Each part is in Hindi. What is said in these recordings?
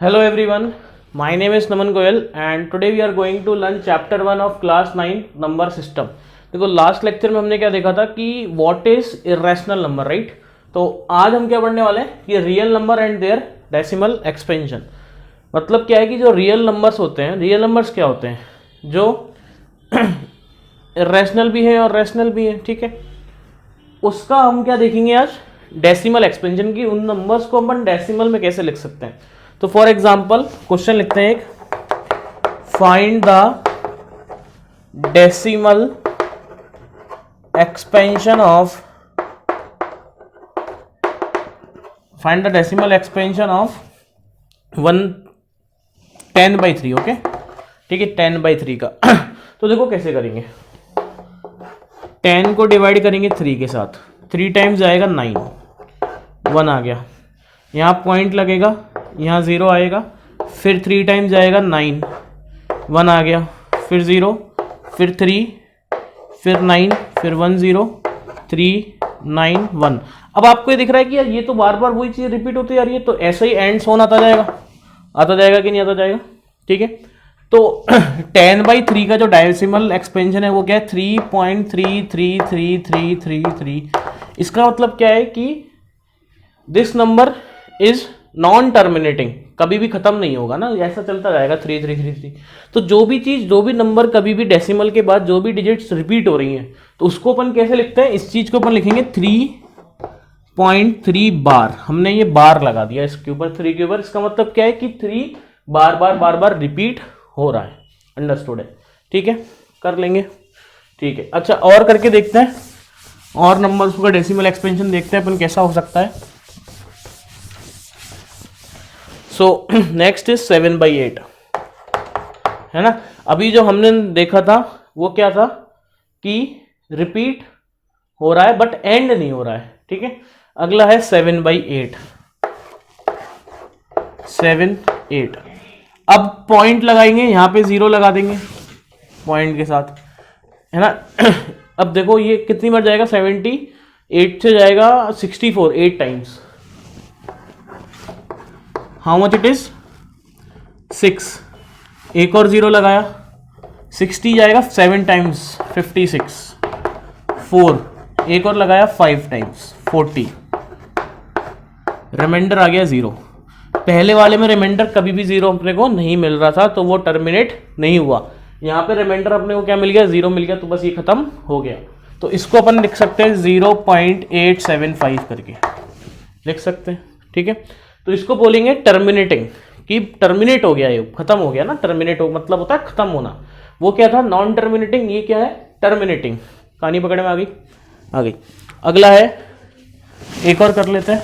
Hello everyone, my name is Naman Goyal and today we are going to learn chapter 1 of class 9 number system। देखो लास्ट लेक्चर में हमने क्या देखा था कि what is irrational number, right. तो आज हम क्या पढ़ने वाले हैं कि real number and their decimal expansion. मतलब क्या है कि जो रियल नंबर्स होते हैं, रियल नंबर्स क्या होते हैं जो इरेशनल भी है और रैशनल भी है, ठीक है। उसका हम क्या देखेंगे आज, डेसिमल एक्सपेंशन की, उन नंबर्स को अपन डेसिमल में कैसे लिख सकते हैं। तो फॉर एग्जाम्पल क्वेश्चन लिखते हैं एक, find the decimal expansion of, find the decimal expansion of 10/3, okay, ठीक है, 10/3 का। तो देखो कैसे करेंगे, 10 को डिवाइड करेंगे 3 के साथ, 3 टाइम्स जाएगा 9, 1 आ गया, यहाँ पॉइंट लगेगा, यहाँ 0 आएगा, फिर 3 टाइम्स जाएगा 9, 1 आ गया, फिर 0, फिर 3, फिर 9, फिर 1 0, 3 9 1। अब आपको ये दिख रहा है कि यार ये तो बार बार वही चीज़ रिपीट होती जा रही है, तो ऐसा ही एंड ऑन आता जाएगा कि नहीं आता जाएगा, ठीक है। तो 10/3 का जो डेसिमल एक्सपेंशन है वो क्या है, 3.33333। इसका मतलब क्या है कि this number is non terminating, कभी भी खत्म नहीं होगा ना, ऐसा चलता रहेगा 3333। तो जो भी चीज, जो भी नंबर कभी भी डेसिमल के बाद जो भी डिजिट्स रिपीट हो रही हैं, तो उसको अपन कैसे लिखते हैं, इस चीज को अपन लिखेंगे 3.3 बार। हमने ये बार लगा दिया इसके ऊपर, 3 के ऊपर। इसका मतलब क्या है कि 3 बार बार रिपीट हो रहा है। अंडरस्टूड है, ठीक है, कर लेंगे, ठीक है। अच्छा, और करके देखते हैं, और नंबर्स का डेसिमल एक्सपेंशन देखते हैं अपन कैसा हो सकता है। सो नेक्स्ट इज 7/8, है ना। अभी जो हमने देखा था वो क्या था कि रिपीट हो रहा है बट एंड नहीं हो रहा है, ठीक है। अगला है 7/8, 7/8। अब पॉइंट लगाएंगे, यहाँ पे 0 लगा देंगे पॉइंट के साथ, है ना। अब देखो ये कितनी बार जाएगा, 78 से जाएगा 64, 8 times. How much it is, 6। एक और 0 लगाया, 60 जाएगा 7 टाइम्स, 56। 4, एक और लगाया 5 टाइम्स, 40। रिमाइंडर आ गया 0। पहले वाले में रिमाइंडर कभी भी 0 अपने को नहीं मिल रहा था, तो वो टर्मिनेट नहीं हुआ। यहाँ पे रिमाइंडर अपने को क्या मिल गया, 0 मिल गया, तो बस ये खत्म हो गया। तो इसको अपन लिख सकते हैं 0.875 करके लिख सकते हैं, ठीक है। तो इसको बोलेंगे टर्मिनेटिंग, कि टर्मिनेट हो गया, ये खत्म हो गया ना। टर्मिनेट हो मतलब होता है खत्म होना। वो क्या था, नॉन टर्मिनेटिंग, ये क्या है, टर्मिनेटिंग। कहानी पकड़ में आ गई। अगला है, एक और कर लेते हैं,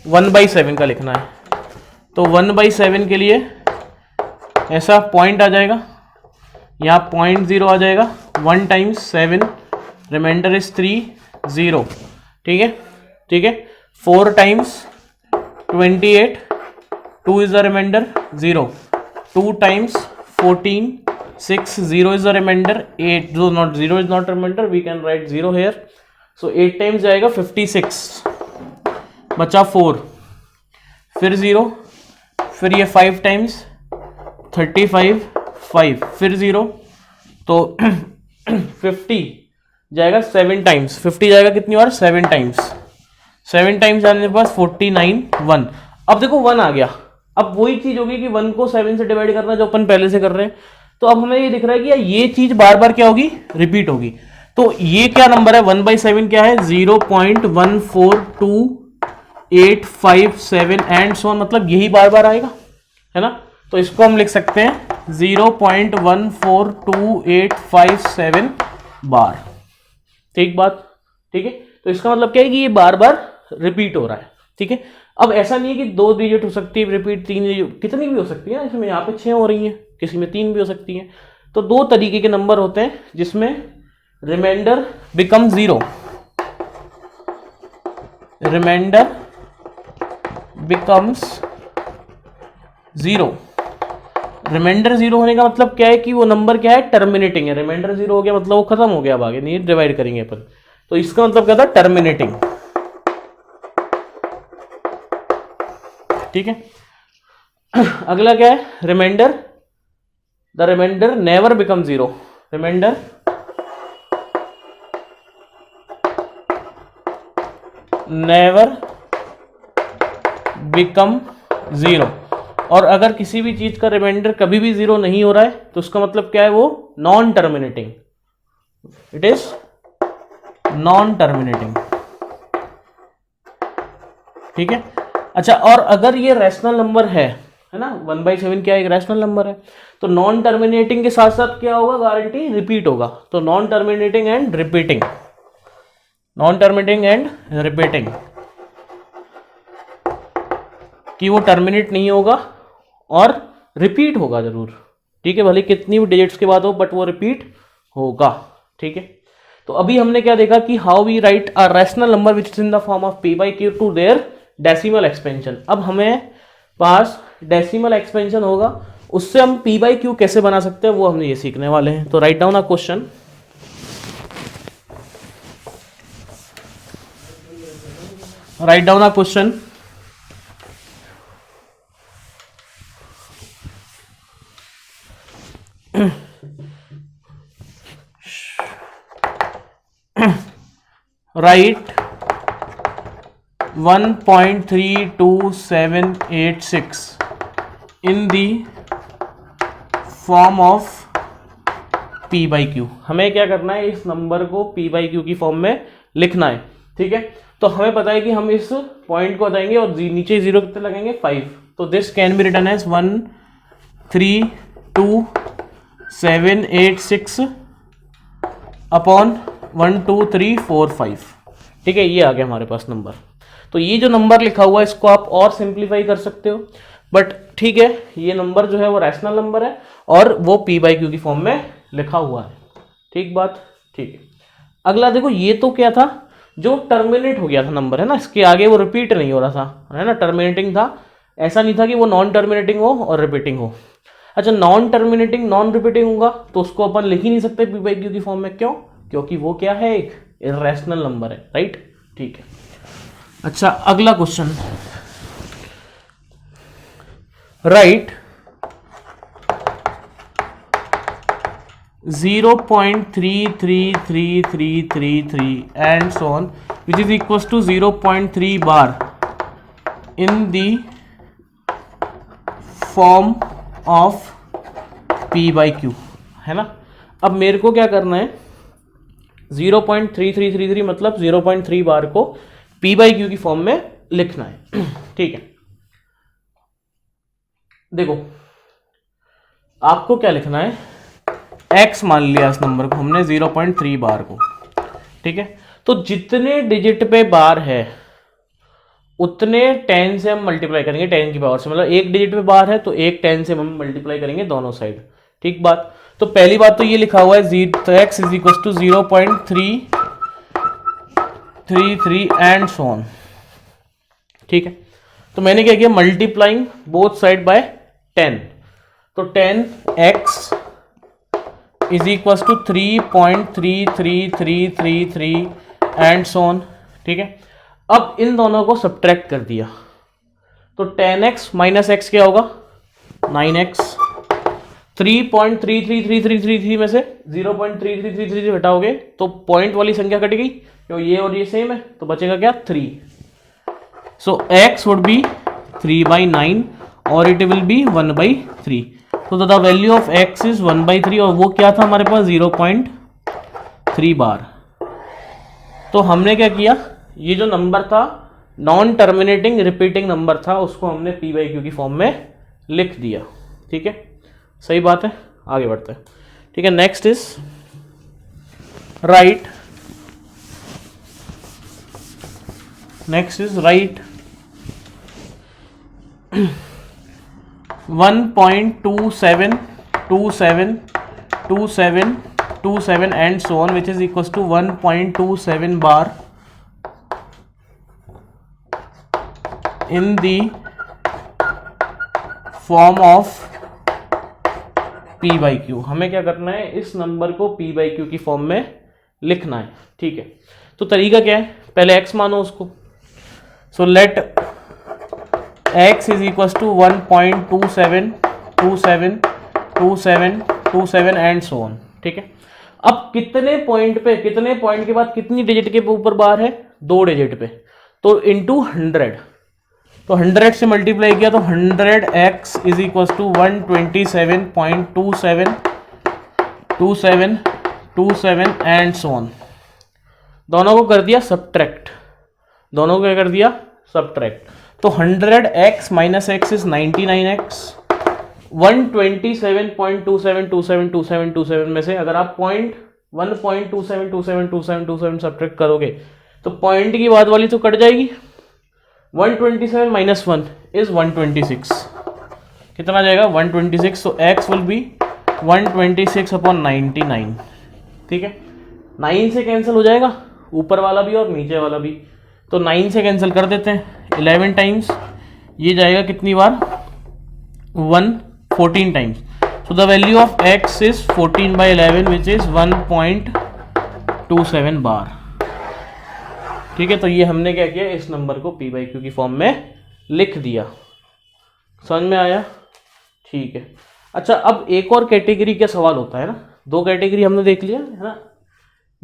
1/7 का लिखना है। तो 1/7 के लिए ऐसा पॉइंट आ जाएगा, यहाँ 0.0 आ जाएगा, 1 टाइम्स 7, रिमाइंडर इज 3 0, ठीक है, ठीक है। 4 times 28, 2 is the remainder, 0, 2 times 14, 6, 0 is the remainder, 8, so not 0 is not remainder, we can write 0 here, so 8 times जाएगा 56, बचा 4, फिर 0, फिर ये 5 टाइम्स 35, 5, फिर 0, तो 50 जाएगा 7 टाइम्स, 50 जाएगा कितनी बार, 7 टाइम्स, 7 टाइम्स जाने के पास 49, 1। अब देखो 1 आ गया। अब वही चीज होगी कि 1 को 7 से डिवाइड करना जो अपन पहले से कर रहे हैं। तो अब हमें ये दिख रहा है कि ये चीज बार बार क्या होगी, रिपीट होगी। तो ये क्या नंबर है, 1/7 क्या है, 0.14285 एंड सो ऑन, मतलब यही बार बार आएगा, है ना। तो इसको हम लिख सकते हैं 0.14285 बार, ठीक बात, ठीक है। तो इसका मतलब क्या है कि ये बार बार रिपीट हो रहा है, ठीक है। अब ऐसा नहीं है कि 2 डिजिट हो सकती है रिपीट, 3 डिजिट, कितनी भी हो सकती है, इसमें यहाँ पे 6 हो रही हैं, किसी में 3 भी हो सकती हैं। तो 2 तरीके के नंबर होते हैं जिसमें remainder become 0, remainder becomes 0। Remainder 0 होने का मतलब क्या है कि वो नंबर क्या है, टर्मिनेटिंग है। रिमाइंडर 0 हो गया मतलब वो खत्म हो गया, अब आगे नहीं डिवाइड करेंगे अपन। तो इसका मतलब क्या था, टर्मिनेटिंग। ठीक है। अगला क्या है, remainder, the remainder never become zero, remainder never become zero. और अगर किसी भी चीज का रिमाइंडर कभी भी जीरो नहीं हो रहा है तो उसका मतलब क्या है, वो non terminating, it is non terminating, ठीक है। अच्छा, और अगर ये रैशनल नंबर है ना, 1/7 क्या एक रैशनल नंबर है, तो नॉन टर्मिनेटिंग के साथ साथ क्या होगा, गारंटी रिपीट होगा। तो non terminating and repeating, non terminating and repeating, कि वो टर्मिनेट नहीं होगा और रिपीट होगा जरूर, ठीक है, भले कितनी भी डिजिट्स के बाद हो बट वो रिपीट होगा, ठीक है। तो अभी हमने क्या देखा कि how we write a rational number which is in the form of p/q to their decimal expansion. अब हमें पास डेसिमल एक्सपेंशन होगा, उससे हम p/q कैसे बना सकते हैं वो हमने ये सीखने वाले हैं। तो write down a question, write down a question, write 1.32786 in the form of p/q। हमें क्या करना है, इस नंबर को p/q की फॉर्म में लिखना है, ठीक है। तो हमें पता है कि हम इस पॉइंट को बताएंगे और नीचे जीरो कितने लगेंगे, 5। तो this can be written as 1.32786 upon 1 2 3 4 5, ठीक है। ये आ गया हमारे पास नंबर। तो ये जो नंबर लिखा हुआ है इसको आप और सिंप्लीफाई कर सकते हो, बट ठीक है, ये नंबर जो है वो रैशनल नंबर है और वो p/q की फॉर्म में लिखा हुआ है, ठीक बात, ठीक है। अगला देखो, ये तो क्या था, जो टर्मिनेट हो गया था नंबर, है ना, इसके आगे वो रिपीट नहीं हो रहा था, है ना, टर्मिनेटिंग था, ऐसा नहीं था कि वो नॉन टर्मिनेटिंग हो और रिपीटिंग हो। अच्छा, नॉन टर्मिनेटिंग नॉन रिपीटिंग होगा तो उसको अपन लिख ही नहीं सकते p/q की फॉर्म में, क्यों, क्योंकि वो क्या है, एक इर्रेशनल नंबर है, राइट, ठीक है। अच्छा, अगला question, right 0.33333 and so on which is equals to 0.3 bar in the form of p/q, है ना। अब मेरे को क्या करना है, 0.3333 मतलब 0.3 बार को p/q की फॉर्म में लिखना है, ठीक है। देखो, आपको क्या लिखना है, x मान लिया इस नंबर को हमने 0.3 बार को, ठीक है। तो जितने डिजिट पे बार है उतने 10 से हम मल्टीप्लाई करेंगे, 10 की पावर से, मतलब एक डिजिट पे बार है तो एक 10 से हम मल्टीप्लाई करेंगे दोनों साइड, ठीक बात। तो पहली बात तो ये लिखा हुआ है x is equal to 0.333 and so on, ठीक है। तो मैंने क्या किया, मल्टीप्लाइंग बोथ साइड बाय 10, तो 10x is equal to 3.33333 and so on, ठीक है। अब इन दोनों को सब्ट्रैक्ट कर दिया तो 10x माइनस x क्या होगा, 9x। 3.33333 में से 0.3333 हटाओगे तो पॉइंट वाली संख्या कट गई, क्यों ये और ये सेम है, तो बचेगा क्या, 3। सो x वुड बी 3/9 और इट विल बी 1/3। तो the value of x is 1/3 और वो क्या था हमारे पास, 0.3 बार। तो हमने क्या किया, ये जो नंबर था नॉन टर्मिनेटिंग रिपीटिंग नंबर था, उसको हमने p/q की फॉर्म में लिख दिया, ठीक है, सही बात है। आगे बढ़ते हैं, ठीक है। Next is right, next is right 1.27272727 and so on which is equals to 1.27 bar in the form of p/q। हमें क्या करना है, इस नंबर को p/q की फॉर्म में लिखना है, ठीक है। तो तरीका क्या है, पहले x मानो उसको, so let x is equal to 1.27272727 and so on. ठीक है, अब कितने पॉइंट के बाद कितनी डिजिट के ऊपर बार है? 2 डिजिट पे, तो इंटू 100, तो 100 से मल्टीप्लाई किया तो 100x is equal to 127.2727 and so on. दोनों को कर दिया सब्ट्रैक्ट, दोनों को क्या कर दिया? सब्ट्रैक्ट। तो 100x minus x is 99x। 127.272727 में से अगर आप 1.27272727 सब्ट्रैक्ट करोगे तो पॉइंट की बाद वाली तो कट जाएगी। 127 माइनस 1 इज 126। कितना आ जाएगा? 126। तो x विल बी 126/99। ठीक है, 9 से कैंसिल हो जाएगा, ऊपर वाला भी और नीचे वाला भी, तो 9 से कैंसिल कर देते हैं। 11 टाइम्स ये जाएगा कितनी बार? 14 times. So the value of x is 14/11 which is 1.27 बार। ठीक है, तो ये हमने क्या किया? इस नंबर को p बाई क्यू की फॉर्म में लिख दिया। समझ में आया? ठीक है। अच्छा, अब एक और कैटेगरी का सवाल होता है ना, 2 कैटेगरी हमने देख लिया है ना,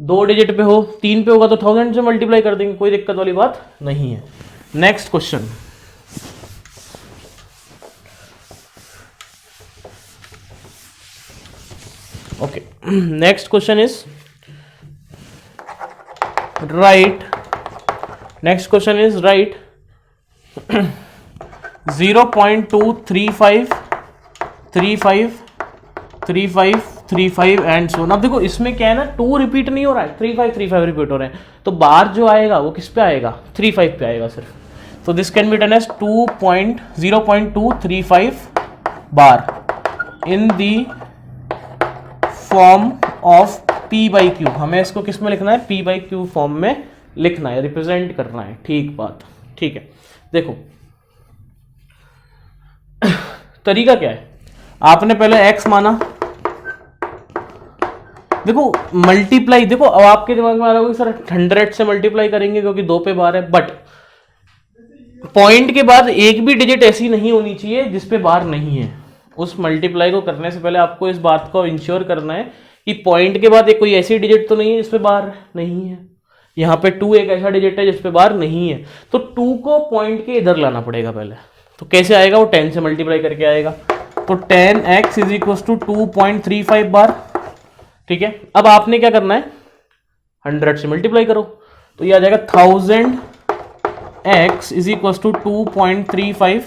2 डिजिट पे हो, 3 पे होगा तो 1000 से मल्टीप्लाई कर देंगे, कोई दिक्कत वाली बात नहीं है। Next question, okay, next question is right, next question is right 0.235 and so. अब देखो इसमें क्या है ना, 2 रिपीट नहीं हो रहा है, 35 रिपीट हो रहे हैं, तो बार जो आएगा वो किस पे आएगा? 35 पे आएगा सिर्फ। तो this can be done as 0.235 bar in the form of p by q. हमें इसको किस में लिखना है? p बाई क्यू फॉर्म में लिखना है, रिप्रेजेंट करना है। ठीक बात, ठीक है। देखो तरीका क्या है, आपने पहले x माना, देखो मल्टीप्लाई, देखो अब आपके दिमाग में आ रहा होगा सर 100 से मल्टीप्लाई करेंगे क्योंकि 2 पे बार है, बट पॉइंट के बाद एक भी डिजिट ऐसी नहीं होनी चाहिए जिसपे बार नहीं है। उस मल्टीप्लाई को करने से पहले आपको इस बात को इंश्योर करना है कि पॉइंट के बाद एक कोई ऐसी डिजिट तो नहीं है जिसपे बार नहीं है। यहाँ पे 2 एक ऐसा डिजिट है जिसपे बार नहीं है, तो 2 को पॉइंट के इधर लाना पड़ेगा पहले। तो कैसे आएगा? वो 10 से मल्टीप्लाई करके आएगा, तो 10x इज इक्वल टू 2.35 बार। ठीक है, अब आपने क्या करना है? 100 से मल्टीप्लाई करो, तो ये आ जाएगा 1000x इज इक्वल टू 2.35।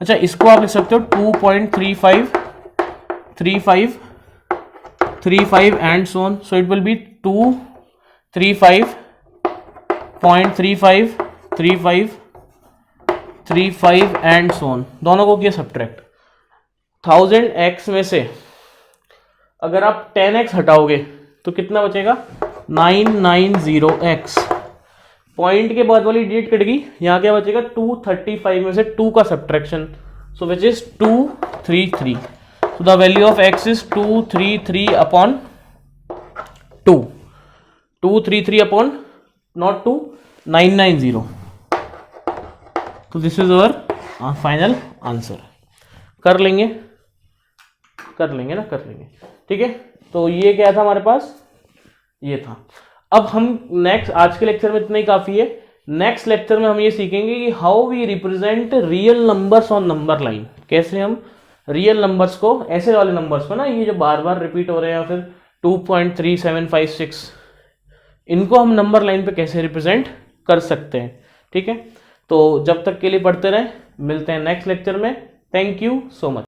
अच्छा, इसको आप लिख सकते हो 2.35 and so on. So it will be 235.35 and so on. दोनों को किया सब्ट्रैक्ट। 1000x में से अगर आप 10x हटाओगे तो कितना बचेगा? 990x। पॉइंट के बाद वाली डिजिट कट गई, यहाँ क्या बचेगा? 235 में से 2 का subtraction, so which is 233। So the value of x is 233/2, 233 upon not 2 990। तो this is our final answer. कर लेंगे ना, कर लेंगे। ठीक है, तो ये क्या था हमारे पास? ये था। अब हम नेक्स्ट, आज के लेक्चर में इतना ही काफी है। नेक्स्ट लेक्चर में हम ये सीखेंगे कि how we represent real numbers on number line. कैसे हम रियल नंबर्स को, ऐसे वाले नंबर्स को ना, ये जो बार बार रिपीट हो रहे हैं, या फिर 2.3756, इनको हम नंबर लाइन पे कैसे रिप्रेजेंट कर सकते हैं। ठीक है, तो जब तक के लिए पढ़ते रहें, मिलते हैं नेक्स्ट लेक्चर में। Thank you so much.